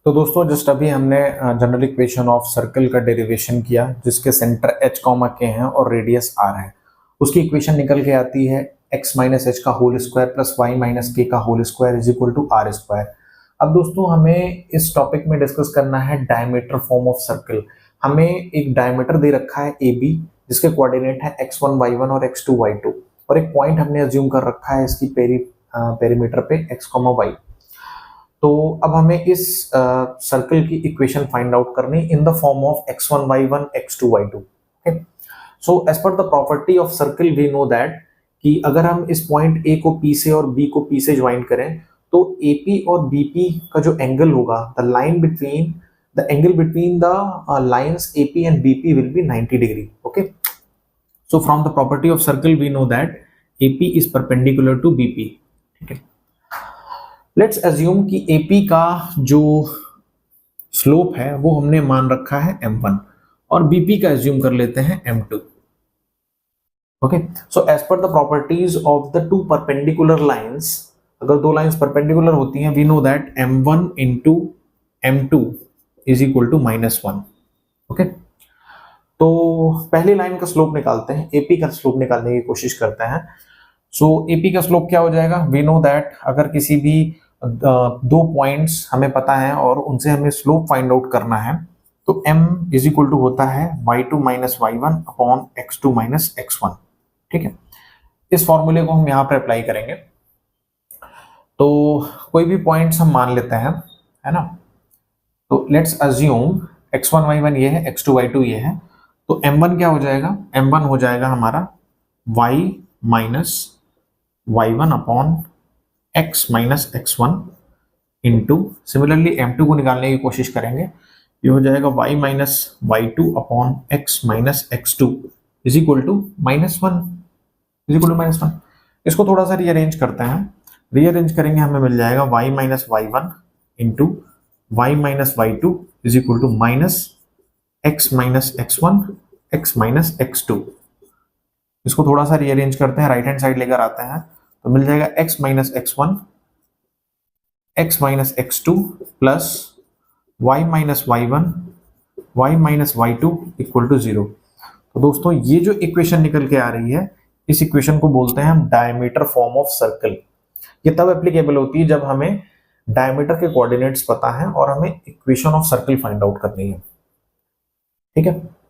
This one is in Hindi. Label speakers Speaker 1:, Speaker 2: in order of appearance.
Speaker 1: तो दोस्तों जस्ट अभी हमने जनरल इक्वेशन ऑफ सर्कल का डेरिवेशन किया जिसके सेंटर h कॉमा के हैं और रेडियस r है। उसकी इक्वेशन निकल के आती है x माइनस एच का whole square plus Y minus K का whole square is equal to R square. अब दोस्तों हमें इस टॉपिक में डिस्कस करना है डायमीटर फॉर्म ऑफ सर्कल। हमें एक डायमीटर दे रखा है ए बी जिसके कोऑर्डिनेट है x1 y1 और x2 y2 और एक पॉइंट हमने अज्यूम कर रखा है इसकी पेरीमीटर पे x, y। तो अब हमें इस सर्कल की इक्वेशन फाइंड आउट करनी in the form of x1 y1 x2 y2। Okay, so as per the property of circle we know that कि अगर हम इस पॉइंट A को P से और B को P से ज्वाइन करें तो AP और BP का जो एंगल होगा the angle between the lines AP and BP will be 90 degree. Okay, so from the property of circle we know that AP is perpendicular to BP। ठीक है, लेट्स अज्यूम कि AP का जो स्लोप है वो हमने मान रखा है m1 और BP का अज्यूम कर लेते हैं m2। Okay, so as per the properties of the two perpendicular lines, अगर दो लाइंस परपेंडिकुलर होती हैं we know that m1 into m2 is equal to -1। Okay, तो पहली लाइन का स्लोप निकालते हैं, AP का स्लोप निकालने की कोशिश करते हैं। सो AP का स्लोप क्या हो जाएगा? वी नो दैट अगर किसी भी दो पॉइंट्स हमें पता है और उनसे हमें स्लोप फाइंड आउट करना है तो m इज इक्वल टू होता है y2 minus y1 upon x2 minus x1। ठीक है, इस फॉर्मूले को हम यहाँ पर अप्लाई करेंगे। तो कोई भी पॉइंट्स हम मान लेते हैं, है ना। तो लेट्स अज्यूम x1 y1 ये है, x2 y2 ये है, तो m1 क्या हो जाएगा? m1 हो जाएगा हमारा y minus y1 upon x minus x1 into, similarly m2 को निकालने की कोशिश करेंगे, ये हो जाएगा y minus y2 upon x minus x2 is equal to -1। इसको थोड़ा सा रीअरेंज करते हैं, रीअरेंज करेंगे हमें मिल जाएगा y minus y1 into y minus y2 is equal to minus x minus x1 x minus x2। इसको थोड़ा सा रीअरेंज करते हैं, राइट हैंड साइड लेकर आते हैं तो मिल जाएगा x minus x1 x minus x2 plus y minus y1 y minus y2 equal to 0। तो दोस्तों ये जो इक्वेशन निकल के आ रही है इस इक्वेशन को बोलते हैं हम डायमीटर फॉर्म ऑफ सर्कल। ये तब एप्लीकेबल होती है जब हमें डायमीटर के कोऑर्डिनेट्स पता है और हमें equation of circle find out करनी है। ठीक है,